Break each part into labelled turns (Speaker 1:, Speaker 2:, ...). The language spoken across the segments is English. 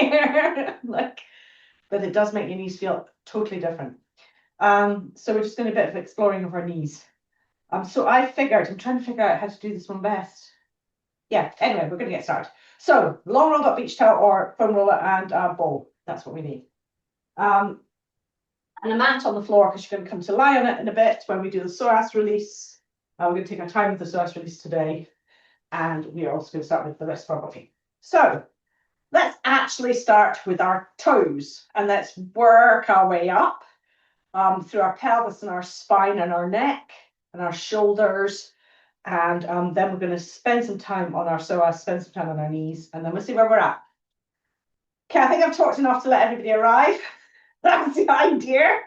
Speaker 1: here. Like, but it does make your knees feel totally different. So we're just doing a bit of exploring of our knees. So I'm trying to figure out how to do this one best. Yeah, anyway, we're going to get started. So long rolled up beach towel or foam roller and a bowl. That's what we need. And a mat on the floor because you're going to come to lie on it in a bit when we do the psoas release. We're going to take our time with the psoas release today. And we are also going to start with the rest of our body. So let's actually start with our toes and let's work our way up through our pelvis and our spine and our neck and our shoulders. And then we're going to spend some time on our psoas, spend some time on our knees, and then we'll see where we're at. Okay, I think I've talked enough to let everybody arrive. That's the idea.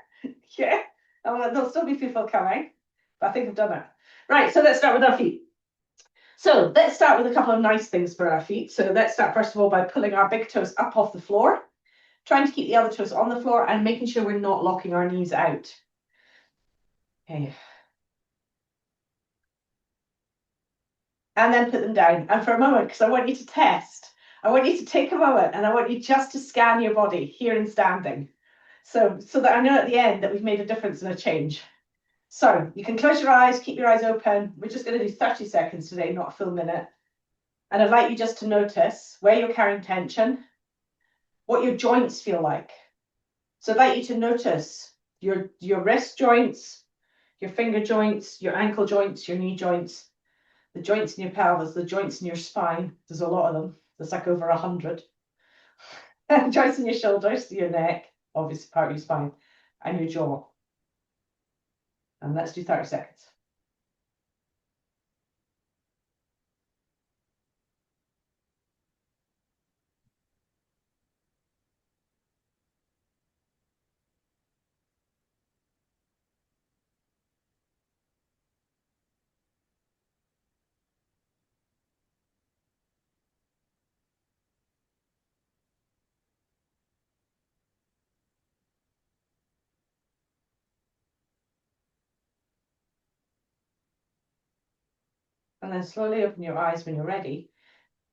Speaker 1: Yeah, there'll still be people coming, but I think I've done it. Right, so let's start with our feet. So let's start with a couple of nice things for our feet. So let's start first of all by pulling our big toes up off the floor, trying to keep the other toes on the floor and making sure we're not locking our knees out. Okay. And then put them down. And for a moment, because I want you to test, I want you to take a moment and I want you just to scan your body here in standing. So that I know at the end that we've made a difference and a change. So you can close your eyes, keep your eyes open. We're just going to do 30 seconds today, not a full minute. And I'd like you just to notice where you're carrying tension, what your joints feel like. So I'd like you to notice your wrist joints, your finger joints, your ankle joints, your knee joints, the joints in your pelvis, the joints in your spine. There's a lot of them. There's like over 100. Joints in your shoulders, your neck, obviously part of your spine, and your jaw. And let's do 30 seconds. And then slowly open your eyes when you're ready.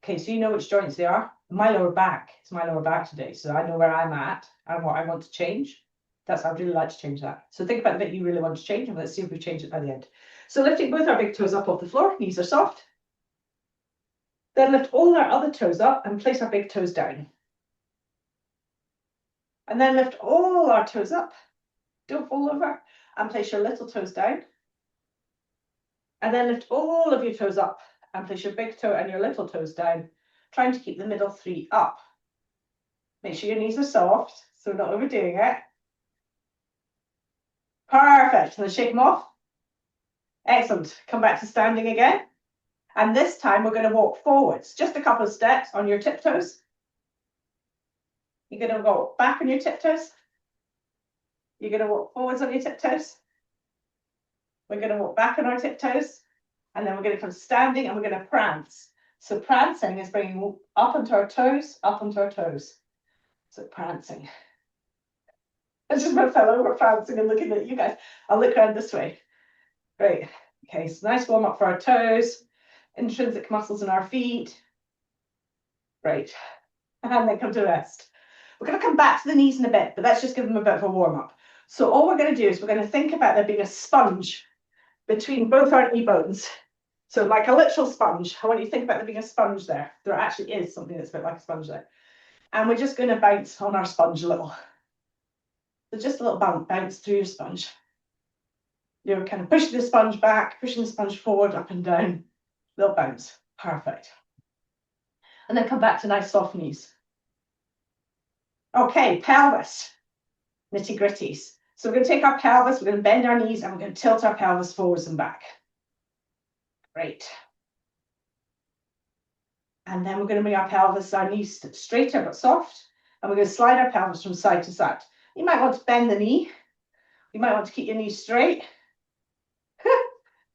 Speaker 1: Okay, so you know which joints they are. My lower back. It's my lower back today. So I know where I'm at and what I want to change. I'd really like to change that. So think about the bit you really want to change and let's see if we change it by the end. So lifting both our big toes up off the floor, knees are soft. Then lift all our other toes up and place our big toes down. And then lift all our toes up. Don't fall over. And place your little toes down. And then lift all of your toes up and place your big toe and your little toes down, trying to keep the middle three up. Make sure your knees are soft, so we're not overdoing it. Perfect. Let's shake them off. Excellent. Come back to standing again. And this time we're going to walk forwards, just a couple of steps on your tiptoes. You're going to walk back on your tiptoes. You're going to walk forwards on your tiptoes. We're going to walk back on our tiptoes. And then we're going to come standing and we're going to prance. So prancing is bringing up onto our toes, up onto our toes. So prancing. I just fell over prancing and looking at you guys. I'll look around this way. Great. Okay, so nice warm up for our toes, intrinsic muscles in our feet. Great. And then come to rest. We're going to come back to the knees in a bit, but let's just give them a bit of a warm up. So all we're going to do is we're going to think about there being a sponge between both our knee bones. So like a literal sponge. I want you to think about there being a sponge there. There actually is something that's a bit like a sponge there. And we're just going to bounce on our sponge a little. So just a little bounce through your sponge. You're kind of pushing the sponge back, pushing the sponge forward, up and down. Little bounce. Perfect. And then come back to nice soft knees. Okay, pelvis. Nitty gritties. So we're going to take our pelvis, we're going to bend our knees, and we're going to tilt our pelvis forwards and back. Great. And then we're going to bring our pelvis, our knees straighter but soft, and we're going to slide our pelvis from side to side. You might want to bend the knee. You might want to keep your knees straight.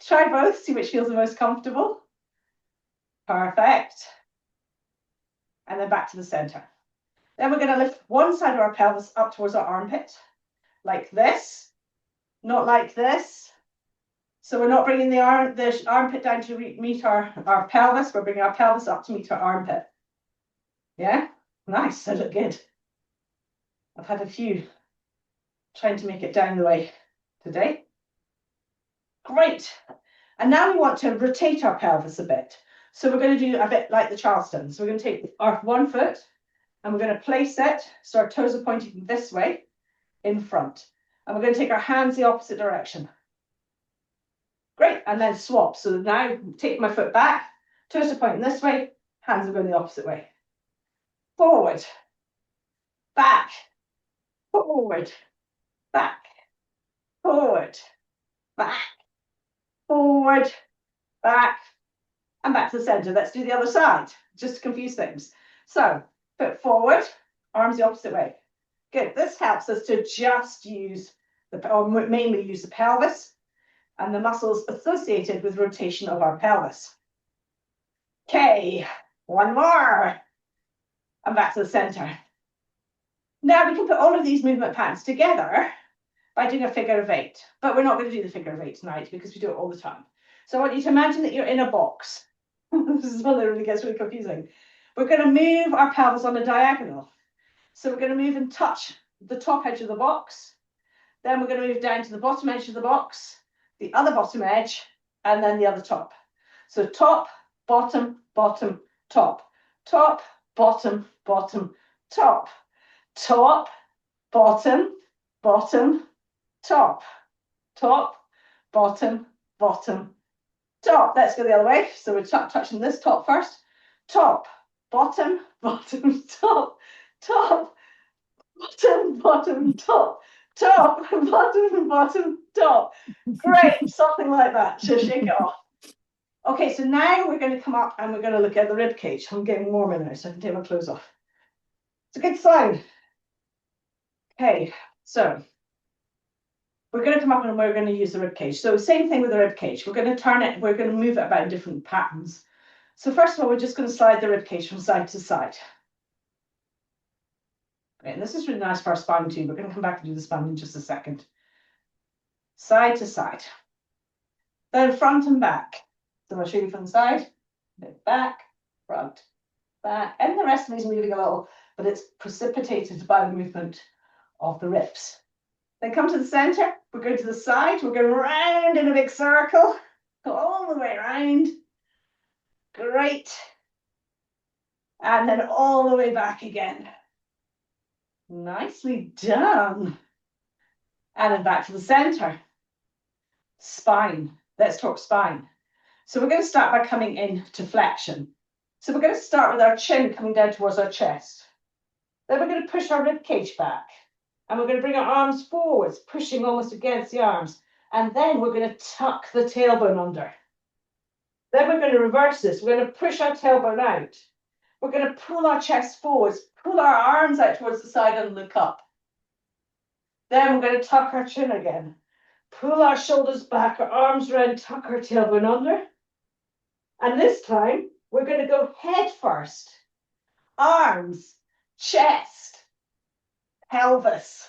Speaker 1: Try both, see which feels the most comfortable. Perfect. And then back to the center. Then we're going to lift one side of our pelvis up towards our armpit, like this, not like this. So we're not bringing the armpit down to meet our pelvis. We're bringing our pelvis up to meet our armpit. Yeah? Nice, I look good. I've had a few trying to make it down the way today. Great. And now we want to rotate our pelvis a bit. So we're going to do a bit like the Charleston. So we're going to take our one foot and we're going to place it so our toes are pointing this way in front. And we're going to take our hands the opposite direction. Great. And then swap. So now take my foot back, toes are pointing this way, hands are going the opposite way. Forward, back, forward, back, forward, back, forward, back, and back to the center. Let's do the other side, just to confuse things. So, foot forward, arms the opposite way. Good. This helps us to just use or mainly use the pelvis and the muscles associated with rotation of our pelvis. Okay, one more. And back to the center. Now we can put all of these movement patterns together by doing a figure of 8. But we're not going to do the figure of 8 tonight because we do it all the time. So I want you to imagine that you're in a box. This is one that really gets really confusing. We're going to move our pelvis on a diagonal. So we're going to move and touch the top edge of the box. Then we're going to move down to the bottom edge of the box, the other bottom edge, and then the other top. So top, bottom, bottom, top. Top, bottom, bottom, top. Top, bottom, bottom, top. Top, bottom, bottom, top. Let's go the other way. So we're touching this top first. Top, bottom, bottom, top. Top, bottom, bottom, top. Top, bottom, bottom, top. Great, something like that. So shake it off. Okay, so now we're going to come up and we're going to look at the rib cage. I'm getting warmer now, so I can take my clothes off. It's a good sign. Okay, so we're going to come up and we're going to use the rib cage. So same thing with the rib cage. We're going to turn it, we're going to move it about in different patterns. So first of all, we're just going to slide the rib cage from side to side. Okay, and this is really nice for our spine too. We're going to come back and do the spine in just a second. Side to side. Then front and back. So I'll show you from the side, back, front, back. And the rest of me is moving a little, but it's precipitated by the movement of the ribs. Then come to the center, we're going to the side, we're going round in a big circle, go all the way around. Great. And then all the way back again. Nicely done. And then back to the center. Spine. Let's talk spine. So we're going to start by coming into flexion. So we're going to start with our chin coming down towards our chest. Then we're going to push our rib cage back. And we're going to bring our arms forwards, pushing almost against the arms. And then we're going to tuck the tailbone under. Then we're going to reverse this. We're going to push our tailbone out. We're going to pull our chest forwards, pull our arms out towards the side and look up. Then we're going to tuck our chin again. Pull our shoulders back, our arms around, tuck our tailbone under. And this time, we're going to go head first. Arms, chest, pelvis.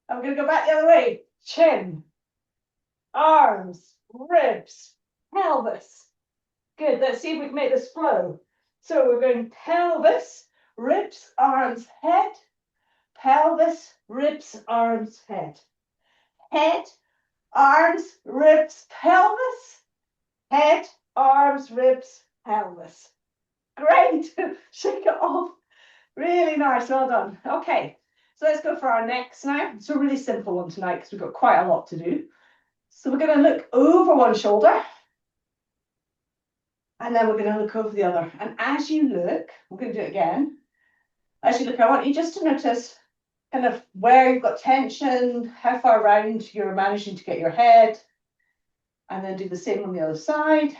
Speaker 1: And we're going to go back the other way. Chin, arms, ribs, pelvis. Good, let's see if we can make this flow. So we're going pelvis, ribs, arms, head. Pelvis, ribs, arms, head. Head, arms, ribs, pelvis. Head, arms, ribs, pelvis. Great. Shake it off. Really nice. Well done. Okay. So let's go for our necks now. It's a really simple one tonight because we've got quite a lot to do. So we're going to look over one shoulder. And then we're going to look over the other. And as you look, we're going to do it again. As you look, I want you just to notice kind of where you've got tension, how far around you're managing to get your head. And then do the same on the other side.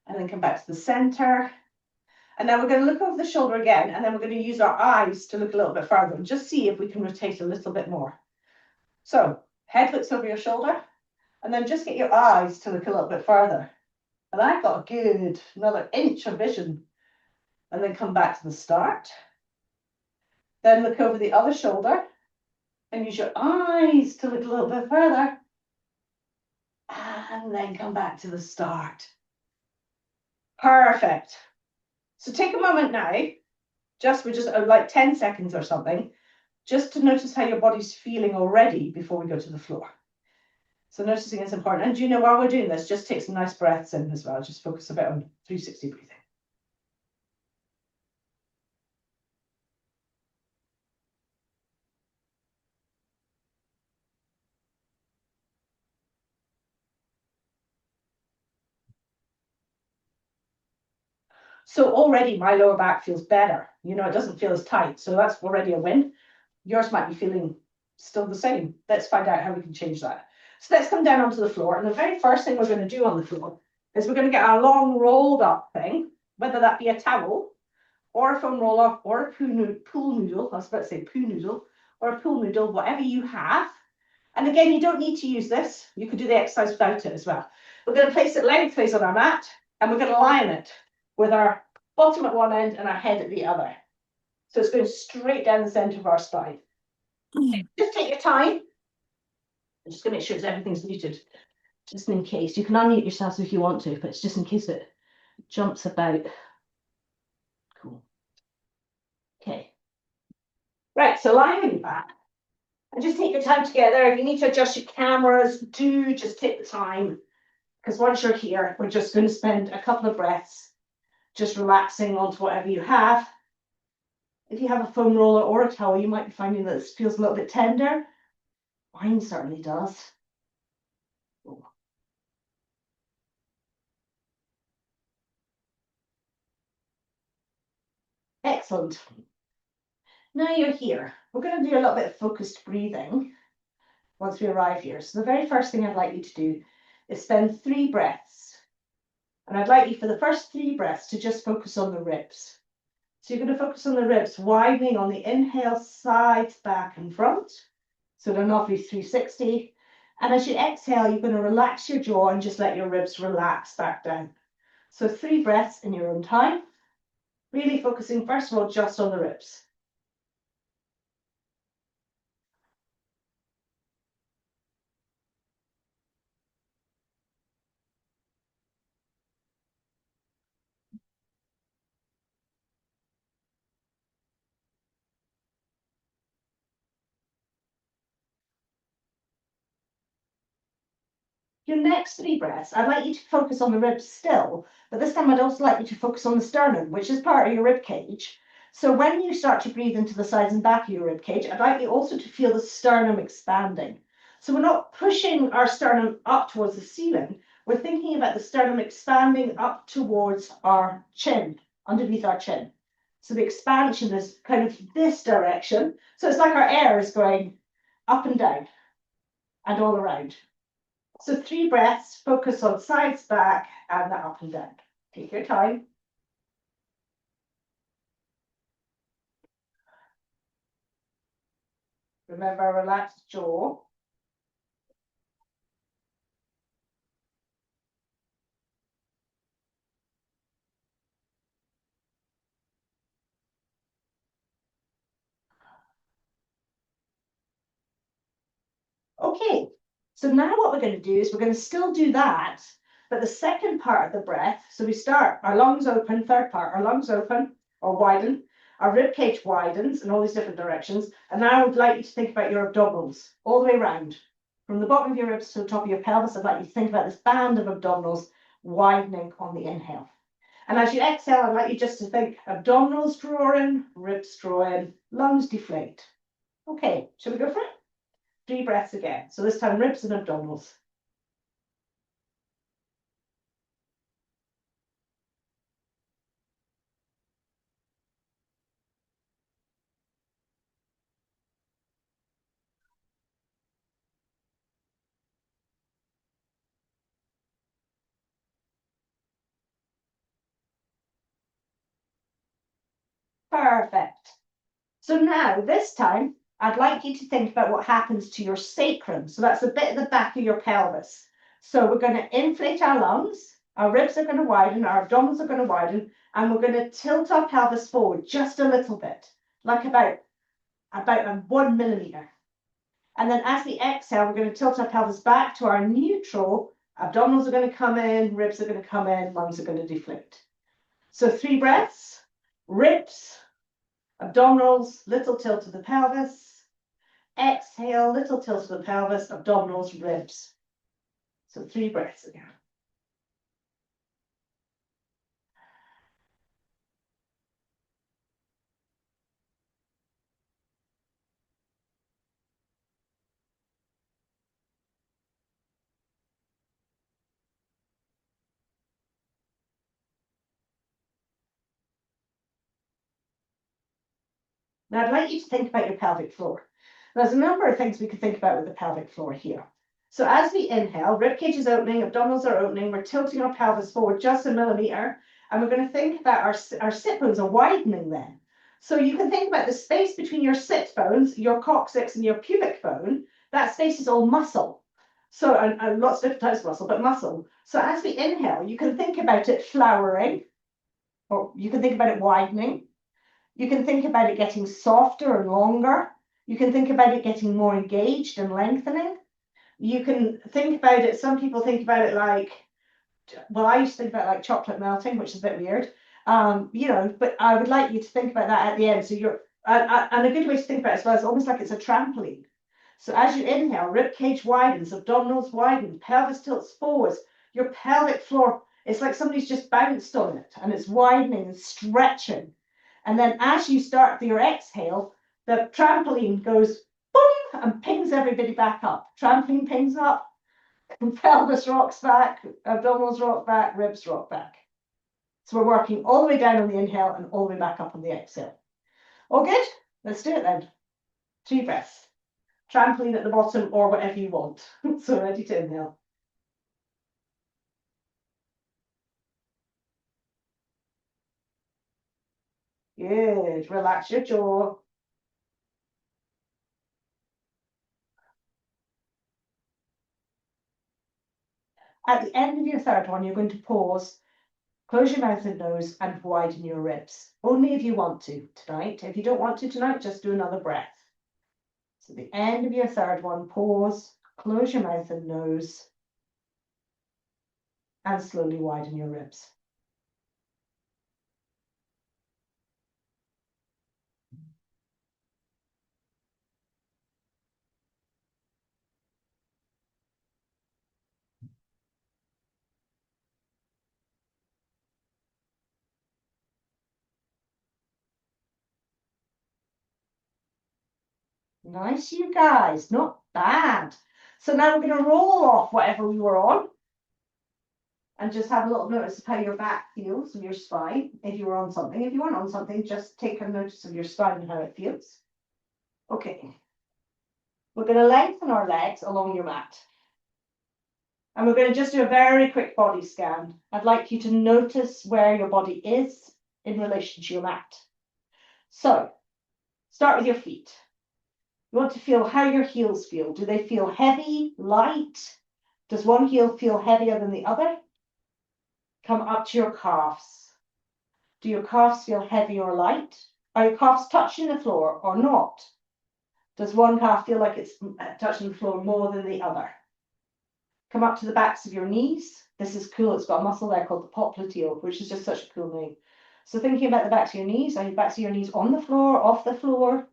Speaker 1: And then come back to the center. And now we're going to look over the shoulder again. And then we're going to use our eyes to look a little bit further and just see if we can rotate a little bit more. So head looks over your shoulder. And then just get your eyes to look a little bit further. And I've got a good another inch of vision. And then come back to the start. Then look over the other shoulder. And use your eyes to look a little bit further. And then come back to the start. Perfect. So take a moment now just for just like 10 seconds or something, just to notice how your body's feeling already before we go to the floor. So noticing is important. And you know, while we're doing this, just take some nice breaths in as well. Just focus a bit on 360 breathing. So already my lower back feels better. You know, it doesn't feel as tight. So that's already a win. Yours might be feeling still the same. Let's find out how we can change that. So let's come down onto the floor. And the very first thing we're going to do on the floor is we're going to get our long rolled up thing, whether that be a towel or a foam roller or a pool noodle. I was about to say poo noodle or a pool noodle, whatever you have. And again, you don't need to use this. You could do the exercise without it as well. We're going to place it lengthways on our mat, and we're going to line it with our bottom at one end and our head at the other. So it's going straight down the center of our spine. Just take your time. I'm just going to make sure that everything's muted, just in case. You can unmute yourselves if you want to, but it's just in case it jumps about. Cool. Okay. Right, so lying back. And just take your time together. If you need to adjust your cameras, do just take the time. Because once you're here, we're just going to spend a couple of breaths just relaxing onto whatever you have. If you have a foam roller or a towel, you might be finding that this feels a little bit tender. Mine certainly does. Oh. Excellent. Now you're here. We're going to do a little bit of focused breathing once we arrive here. So the very first thing I'd like you to do is spend 3 breaths. And I'd like you for the first 3 breaths to just focus on the ribs. So you're going to focus on the ribs, widening on the inhale, sides, back and front. So they're not 360. And as you exhale, you're going to relax your jaw and just let your ribs relax back down. So 3 breaths in your own time, really focusing first of all just on the ribs. Your next 3 breaths, I'd like you to focus on the ribs still, but this time I'd also like you to focus on the sternum, which is part of your rib cage. So when you start to breathe into the sides and back of your rib cage, I'd like you also to feel the sternum expanding. So we're not pushing our sternum up towards the ceiling. We're thinking about the sternum expanding up towards our chin, underneath our chin. So the expansion is kind of this direction. So it's like our air is going up and down and all around. So 3 breaths, focus on sides, back, and the up and down. Take your time. Remember, relaxed jaw. Okay, so now what we're going to do is we're going to still do that, but the second part of the breath, so we start our lungs open, third part, our lungs open or widen, our rib cage widens in all these different directions, and now I would like you to think about your abdominals all the way around. From the bottom of your ribs to the top of your pelvis, I'd like you to think about this band of abdominals widening on the inhale. And as you exhale, I'd like you just to think abdominals draw in, ribs draw in, lungs deflate. Okay, shall we go for it? 3 breaths again. So this time ribs and abdominals. Perfect. So now this time, I'd like you to think about what happens to your sacrum. So that's a bit at the back of your pelvis. So we're going to inflate our lungs, our ribs are going to widen, our abdominals are going to widen, and we're going to tilt our pelvis forward just a little bit, like about 1 millimeter. And then as we exhale, we're going to tilt our pelvis back to our neutral. Abdominals are going to come in, ribs are going to come in, lungs are going to deflate. So 3 breaths, ribs, Abdominals, little tilt of the pelvis. Exhale, little tilt of the pelvis, abdominals, ribs. So 3 breaths again. Now, I'd like you to think about your pelvic floor. There's a number of things we could think about with the pelvic floor here. So as we inhale, rib cage is opening, abdominals are opening, we're tilting our pelvis forward just a millimeter, and we're going to think that our sit bones are widening then. So you can think about the space between your sit bones, your coccyx, and your pubic bone. That space is all muscle. So, and lots of different types of muscle, but muscle. So as we inhale, you can think about it flowering, or you can think about it widening. You can think about it getting softer and longer. You can think about it getting more engaged and lengthening. You can think about it, some people think about it like, well, I used to think about it like chocolate melting, which is a bit weird. You know, but I would like you to think about that at the end. So you're, and a good way to think about it as well is almost like it's a trampoline. So as you inhale, rib cage widens, abdominals widen, pelvis tilts forwards. Your pelvic floor, it's like somebody's just bounced on it and it's widening and stretching. And then as you start your exhale, the trampoline goes boom and pings everybody back up. Trampoline pings up, pelvis rocks back, abdominals rock back, ribs rock back. So we're working all the way down on the inhale and all the way back up on the exhale. All good? Let's do it then. 3 breaths. Trampoline at the bottom or whatever you want. So ready to inhale. Good. Relax your jaw. At the end of your third one, you're going to pause, close your mouth and nose, and widen your ribs. Only if you want to tonight. If you don't want to tonight, just do another breath. So the end of your third one, pause, close your mouth and nose, and slowly widen your ribs. Nice, you guys, not bad. So now we're going to roll off whatever we were on and just have a little notice of how your back feels, of your spine, if you were on something. If you weren't on something, just take a notice of your spine and how it feels. Okay. We're going to lengthen our legs along your mat. And we're going to just do a very quick body scan. I'd like you to notice where your body is in relation to your mat. So, start with your feet. You want to feel how your heels feel. Do they feel heavy, light? Does one heel feel heavier than the other? Come up to your calves. Do your calves feel heavy or light? Are your calves touching the floor or not? Does one calf feel like it's touching the floor more than the other? Come up to the backs of your knees. This is cool. It's got a muscle there called the popliteal, which is just such a cool name. So thinking about the backs of your knees, are your backs of your knees on the floor, off the floor?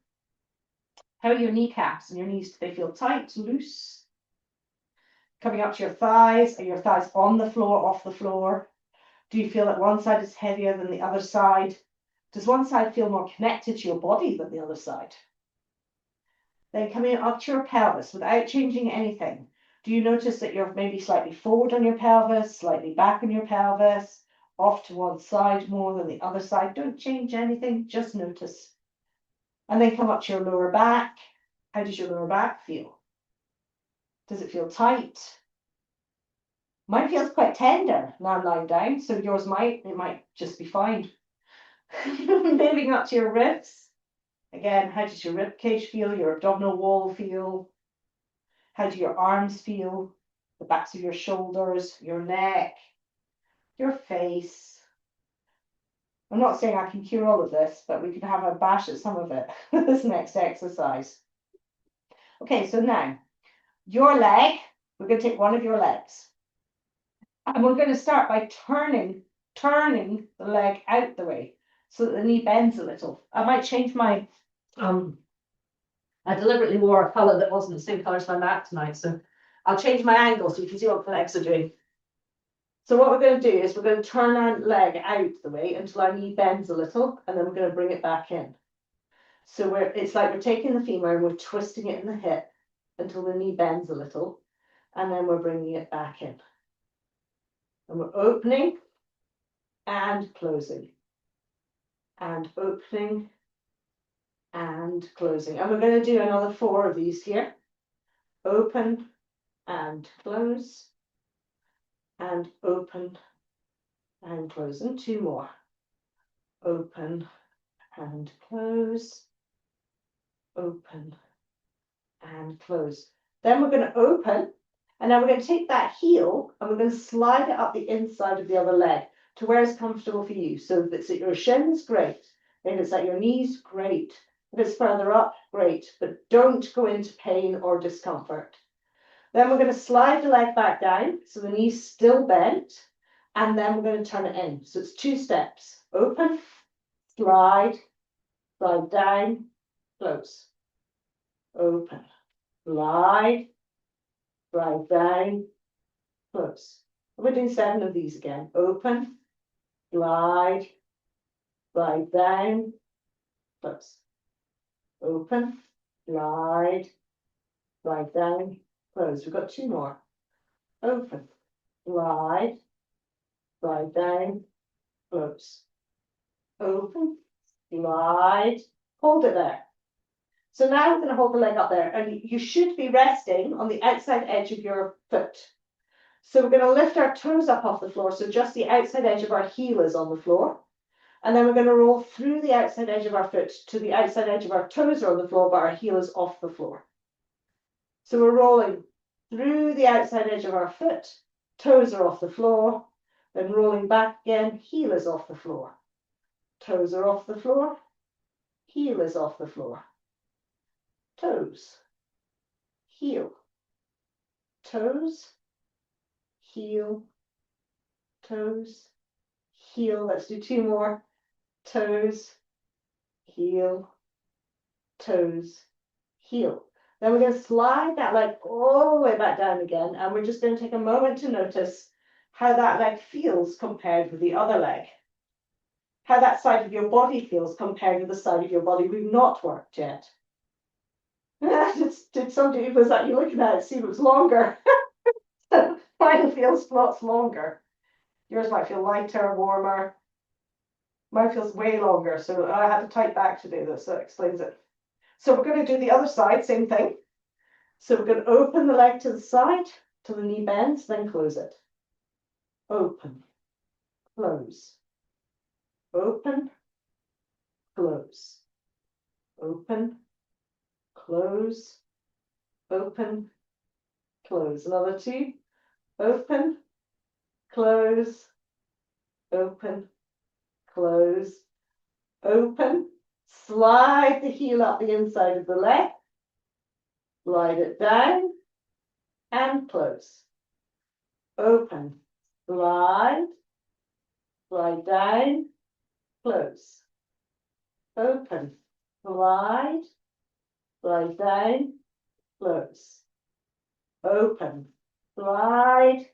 Speaker 1: How are your kneecaps and your knees? Do they feel tight, loose? Coming up to your thighs, are your thighs on the floor, off the floor? Do you feel that one side is heavier than the other side? Does one side feel more connected to your body than the other side? Then coming up to your pelvis without changing anything. Do you notice that you're maybe slightly forward on your pelvis, slightly back on your pelvis, off to one side more than the other side? Don't change anything, just notice. And then come up to your lower back. How does your lower back feel? Does it feel tight? Mine feels quite tender now I'm lying down, so yours might just be fine. Moving up to your ribs. Again, how does your rib cage feel? Your abdominal wall feel? How do your arms feel? The backs of your shoulders, your neck, your face. I'm not saying I can cure all of this, but we could have a bash at some of it this next exercise. Okay, so now your leg, we're going to take one of your legs. And we're going to start by turning the leg out the way. so that the knee bends a little. I might change my, I deliberately wore a colour that wasn't the same colour as my mat tonight, so I'll change my angle so you can see what the legs are doing. So what we're going to do is we're going to turn our leg out the way until our knee bends a little, and then we're going to bring it back in. So it's like we're taking the femur and we're twisting it in the hip until the knee bends a little, and then we're bringing it back in. And we're opening and closing, and opening and closing. And we're going to do another 4 of these here. Open and close, and open and close, and 2 more. Open and close, open and close. Then we're going to open, and now we're going to take that heel and we're going to slide it up the inside of the other leg to where it's comfortable for you. So if it's at your shins, great. If it's at your knees, great. If it's further up, great. But don't go into pain or discomfort. Then we're going to slide the leg back down so the knee's still bent, and then we're going to turn it in. So it's 2 steps. Open, slide, slide down, close. Open, slide, slide down, close. We're doing 7 of these again. Open, slide, slide down, close. Open, slide, slide down, close. We've got 2 more. Open, slide, slide down, close. Open, slide, hold it there. So now we're going to hold the leg up there, and you should be resting on the outside edge of your foot. So we're going to lift our toes up off the floor, so just the outside edge of our heel is on the floor. And then we're going to roll through the outside edge of our foot to the outside edge of our toes are on the floor, but our heel is off the floor. So we're rolling through the outside edge of our foot, toes are off the floor, then rolling back again, heel is off the floor. Toes are off the floor, heel is off the floor. Toes, heel, toes, heel, toes, heel. Let's do 2 more. Toes, heel, toes, heel. Then we're going to slide that leg all the way back down again, and we're just going to take a moment to notice how that leg feels compared with the other leg. How that side of your body feels compared with the side of your body we've not worked yet. Did somebody, was that you looking at it, see if it was longer? Mine feels lots longer. Yours might feel lighter, warmer. Mine feels way longer, so I had to type back to do this, so that explains it. So we're going to do the other side, same thing. So we're going to open the leg to the side till the knee bends, then close it. Open, close, open, close, open, close, open, close. Another 2. Open, close, open, close, open. Slide the heel up the inside of the leg, slide it down, and close. Open, slide, slide down, close. Open, slide, slide down, close. Open, slide,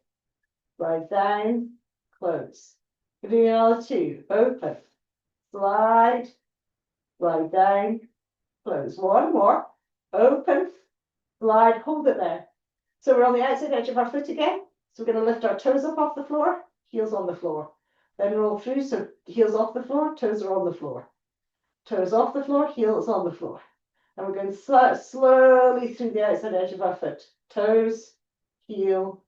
Speaker 1: slide down, close. We're doing another 2. Open, slide, slide down, close. 1 more. Open, slide, hold it there. So we're on the outside edge of our foot again. So we're going to lift our toes up off the floor, heels on the floor. Then roll through, so heels off the floor, toes are on the floor. Toes off the floor, heels on the floor. And we're going slowly through the outside edge of our foot. Toes, heel,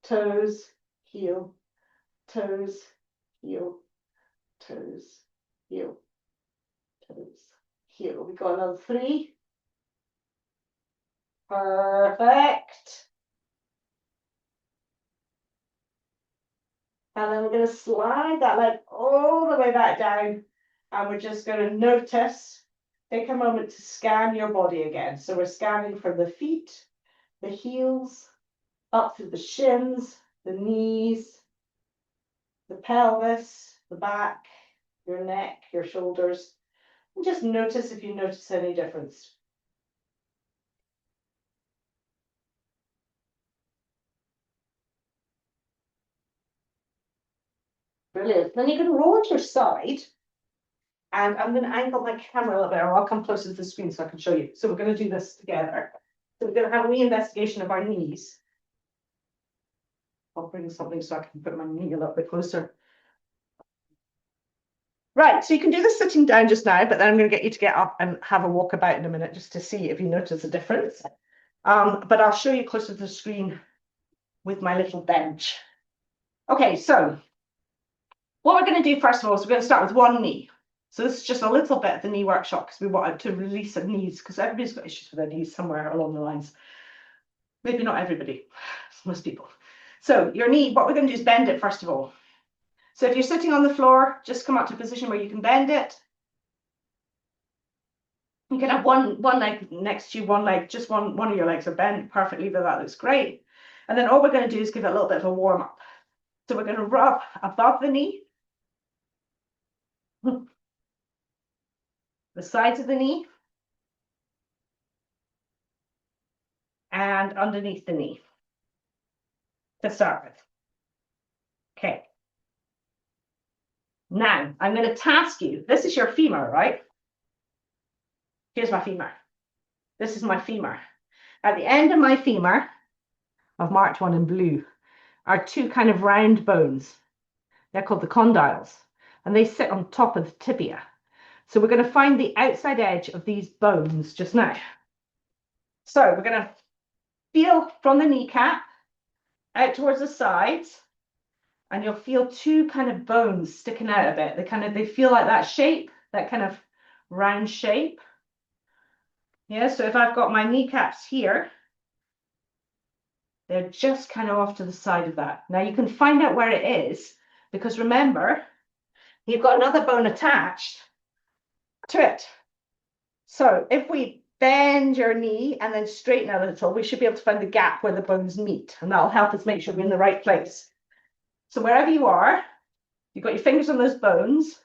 Speaker 1: toes, heel, toes, heel, toes, heel, toes, heel. We've got another 3. Perfect. And then we're going to slide that leg all the way back down. And we're just going to notice, take a moment to scan your body again. So we're scanning from the feet, the heels, up through the shins, the knees, the pelvis, the back, your neck, your shoulders, and just notice if you notice any difference. Brilliant. Then you can roll to your side, and I'm going to angle my camera a little bit, or I'll come closer to the screen so I can show you. So we're going to do this together. So we're going to have a wee investigation of our knees. I'll bring something so I can put my knee a little bit closer. Right, so you can do this sitting down just now, but then I'm going to get you to get up and have a walk about in a minute just to see if you notice a difference. But I'll show you closer to the screen with my little bench. Okay, so what we're going to do first of all is we're going to start with one knee. So this is just a little bit of the knee workshop because we wanted to release our knees because everybody's got issues with their knees somewhere along the lines. Maybe not everybody, most people. So your knee, what we're going to do is bend it first of all. So if you're sitting on the floor, just come up to a position where you can bend it. You can have one leg next to you, one leg, just one of your legs are bent perfectly, but that looks great. And then all we're going to do is give it a little bit of a warm up. So we're going to rub above the knee, the sides of the knee, and underneath the knee to start with. Okay. Now, I'm going to task you. This is your femur, right? Here's my femur. This is my femur. At the end of my femur, I've marked one in blue, are two kind of round bones. They're called the condyles, and they sit on top of the tibia. So we're going to find the outside edge of these bones just now. So we're going to feel from the kneecap out towards the sides, and you'll feel two kind of bones sticking out a bit. They feel like that shape, that kind of round shape. Yeah, so if I've got my kneecaps here, they're just kind of off to the side of that. Now you can find out where it is, because remember, you've got another bone attached to it. So if we bend your knee and then straighten a little, we should be able to find the gap where the bones meet, and that'll help us make sure we're in the right place. So wherever you are, you've got your fingers on those bones.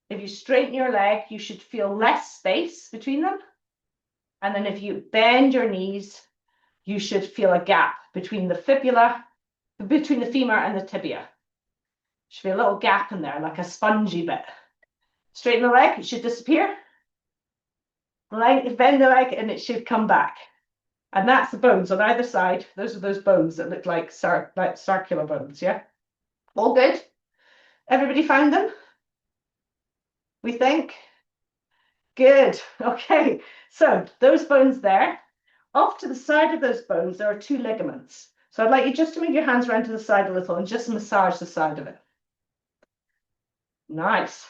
Speaker 1: If you straighten your leg, you should feel less space between them. And then if you bend your knees, you should feel a gap between the fibula, between the femur and the tibia. Should be a little gap in there, like a spongy bit. Straighten the leg, it should disappear. Bend the leg and it should come back. And that's the bones on either side. Those are those bones that look like circular bones, yeah? All good? Everybody found them? We think? Good, okay. So those bones there, off to the side of those bones, there are two ligaments. So I'd like you just to move your hands around to the side a little and just massage the side of it. Nice.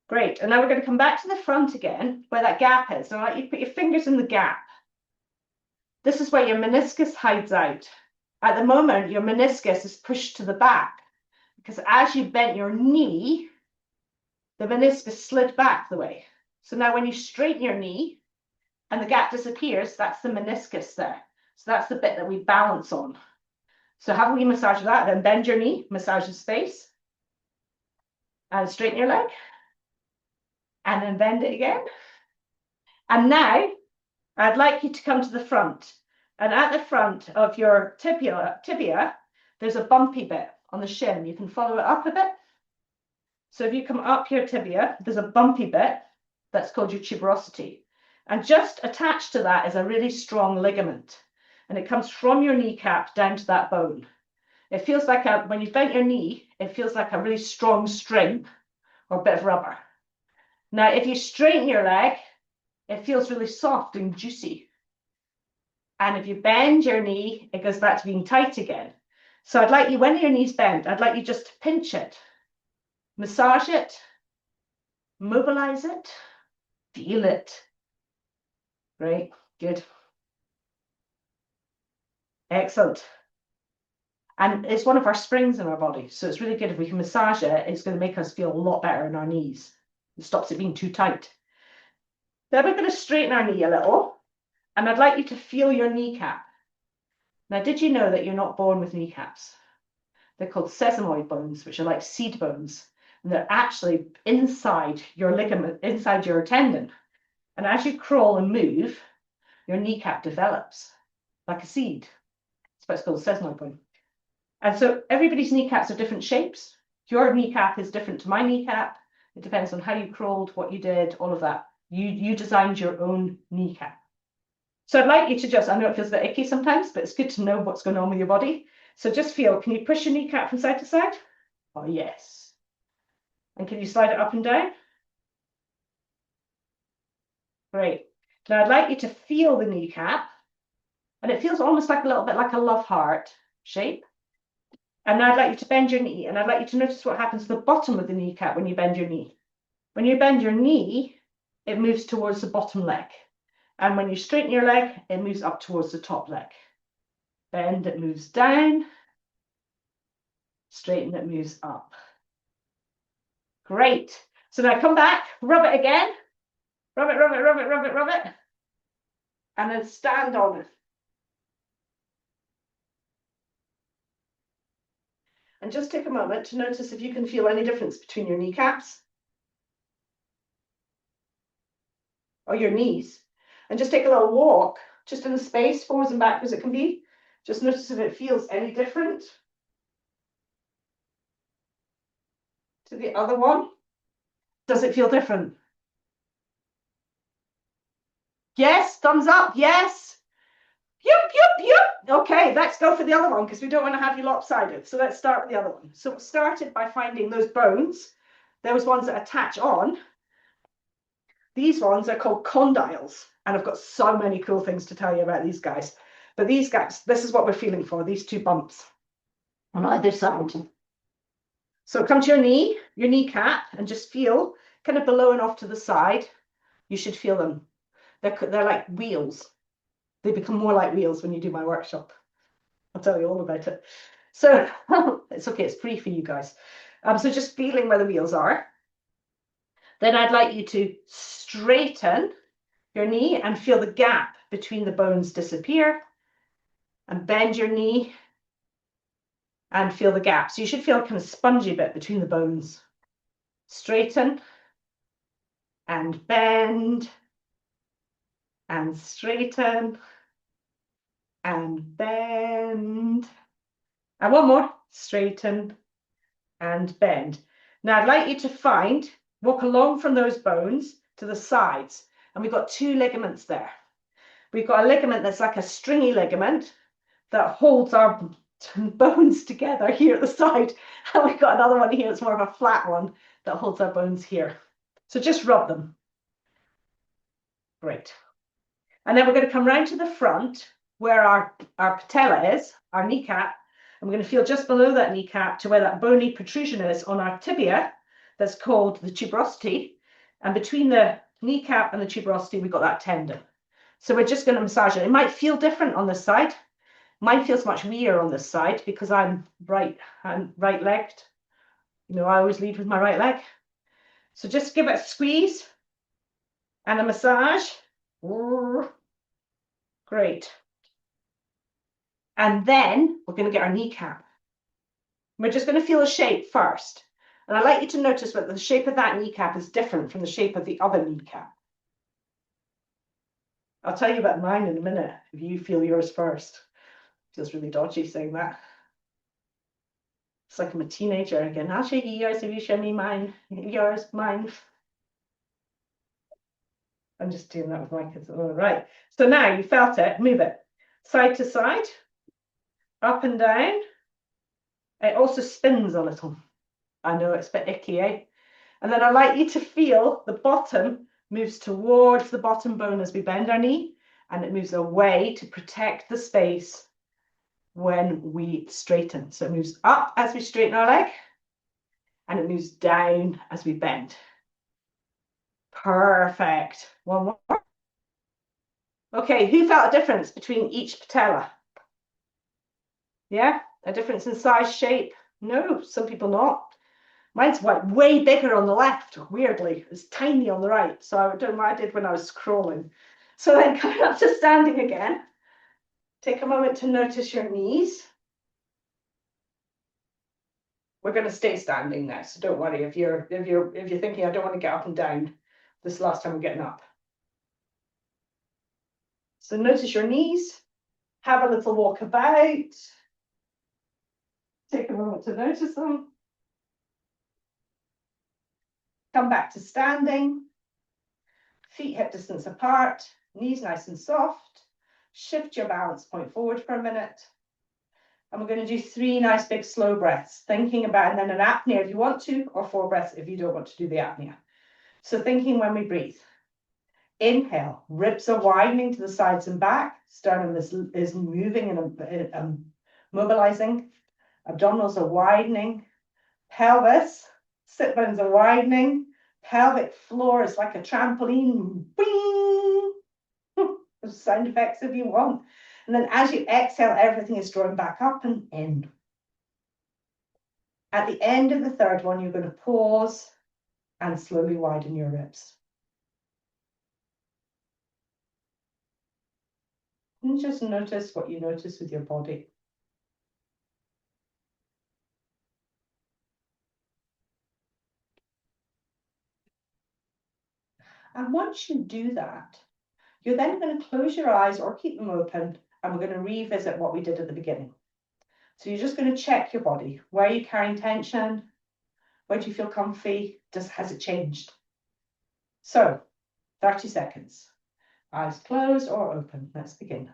Speaker 1: Great, and now we're going to come back to the front again, where that gap is. So I'd like you to put your fingers in the gap. This is where your meniscus hides out. At the moment, your meniscus is pushed to the back, because as you bent your knee, the meniscus slid back the way. So now when you straighten your knee and the gap disappears, that's the meniscus there. So that's the bit that we balance on. So have we massage that, then bend your knee, massage the space, and straighten your leg, and then bend it again. And now I'd like you to come to the front. And at the front of your tibia, there's a bumpy bit on the shin. You can follow it up a bit. So if you come up your tibia, there's a bumpy bit that's called your tuberosity. And just attached to that is a really strong ligament. And it comes from your kneecap down to that bone. It feels like, when you bent your knee, it feels like a really strong string or a bit of rubber. Now, if you straighten your leg, it feels really soft and juicy. And if you bend your knee, it goes back to being tight again. So I'd like you, when your knee's bent, I'd like you just to pinch it, massage it, mobilize it, feel it. Great, good. Excellent. And it's one of our springs in our body. So it's really good if we can massage it. It's going to make us feel a lot better in our knees. It stops it being too tight. Then we're going to straighten our knee a little. And I'd like you to feel your kneecap. Now, did you know that you're not born with kneecaps? They're called sesamoid bones, which are like seed bones. And they're actually inside your ligament, inside your tendon. And as you crawl and move, your kneecap develops like a seed. That's why it's called a sesamoid bone. And so everybody's kneecaps are different shapes. Your kneecap is different to my kneecap. It depends on how you crawled, what you did, all of that. You designed your own kneecap. So I'd like you to just, I know it feels a bit icky sometimes, but it's good to know what's going on with your body. So just feel, can you push your kneecap from side to side? Oh, yes. And can you slide it up and down? Great. Now I'd like you to feel the kneecap, and it feels almost like a little bit like a love heart shape. And now I'd like you to bend your knee, and I'd like you to notice what happens to the bottom of the kneecap when you bend your knee. When you bend your knee, it moves towards the bottom leg. And when you straighten your leg, it moves up towards the top leg. Bend, it moves down. Straighten, it moves up. Great. So now come back, rub it again. Rub it, rub it, rub it, rub it, rub it. And then stand on it. And just take a moment to notice if you can feel any difference between your kneecaps or your knees. And just take a little walk, just in the space, forwards and backwards it can be. Just notice if it feels any different to the other one. Does it feel different? Yes, thumbs up, yes. Yup, yup, yup. Okay, let's go for the other one because we don't want to have you lopsided. So let's start with the other one. So it started by finding those bones, those ones that attach on. These ones are called condyles. And I've got so many cool things to tell you about these guys. But these guys, this is what we're feeling for, these two bumps on either side. So come to your knee, your kneecap, and just feel kind of below and off to the side. You should feel them. They're like wheels. They become more like wheels when you do my workshop. I'll tell you all about it. So it's okay, it's free for you guys. So just feeling where the wheels are. Then I'd like you to straighten your knee and feel the gap between the bones disappear. And bend your knee and feel the gap. So you should feel a kind of spongy bit between the bones. Straighten and bend and straighten and bend. And one more, straighten and bend. Now I'd like you to walk along from those bones to the sides. And we've got two ligaments there. We've got a ligament that's like a stringy ligament that holds our bones together here at the side. And we've got another one here that's more of a flat one that holds our bones here. So just rub them. Great. And then we're going to come round to the front where our patella is, our kneecap. And we're going to feel just below that kneecap to where that bony protrusion is on our tibia. That's called the tuberosity. And between the kneecap and the tuberosity, we've got that tendon. So we're just going to massage it. It might feel different on this side. Mine feels much weirder on this side because I'm right-legged. You know, I always lead with my right leg. So just give it a squeeze and a massage. Great. And then we're going to get our kneecap. We're just going to feel a shape first. And I'd like you to notice that the shape of that kneecap is different from the shape of the other kneecap. I'll tell you about mine in a minute if you feel yours first. Feels really dodgy saying that. It's like I'm a teenager again. I'll show you yours if you show me mine. Yours, mine. I'm just doing that with my kids. All right. So now you felt it. Move it. Side to side. Up and down. It also spins a little. I know it's a bit icky, eh? And then I'd like you to feel the bottom moves towards the bottom bone as we bend our knee. And it moves away to protect the space when we straighten. So it moves up as we straighten our leg, and it moves down as we bend. Perfect. One more. Okay, who felt a difference between each patella? Yeah, a difference in size, shape? No, some people not. Mine's way bigger on the left, weirdly. It's tiny on the right. So I don't know what I did when I was scrolling. So then coming up to standing again, take a moment to notice your knees. We're going to stay standing now, so don't worry if you're thinking I don't want to get up and down. This is the last time we're getting up. So notice your knees. Have a little walk about. Take a moment to notice them. Come back to standing. Feet hip distance apart. Knees nice and soft. Shift your balance point forward for a minute. And we're going to do 3 nice big slow breaths, thinking about, and then an apnea if you want to, or 4 breaths if you don't want to do the apnea. So thinking when we breathe. Inhale, ribs are widening to the sides and back. Sternum is moving and mobilizing. Abdominals are widening. Pelvis, sit bones are widening. Pelvic floor is like a trampoline. Wing! Sound effects if you want. And then as you exhale, everything is drawing back up and in. At the end of the third one, you're going to pause and slowly widen your ribs. And just notice what you notice with your body. And once you do that, you're then going to close your eyes or keep them open, and we're going to revisit what we did at the beginning. So you're just going to check your body. Where are you carrying tension? Where do you feel comfy? Has it changed? So 30 seconds. Eyes closed or open. Let's begin.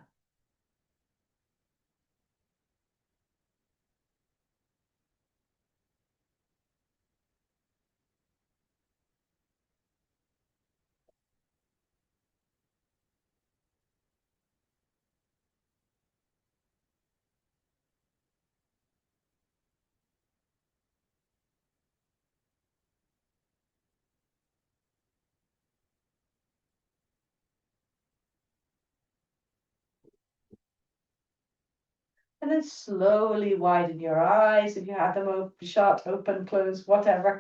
Speaker 1: And then slowly widen your eyes if you have them shut, open, close, whatever.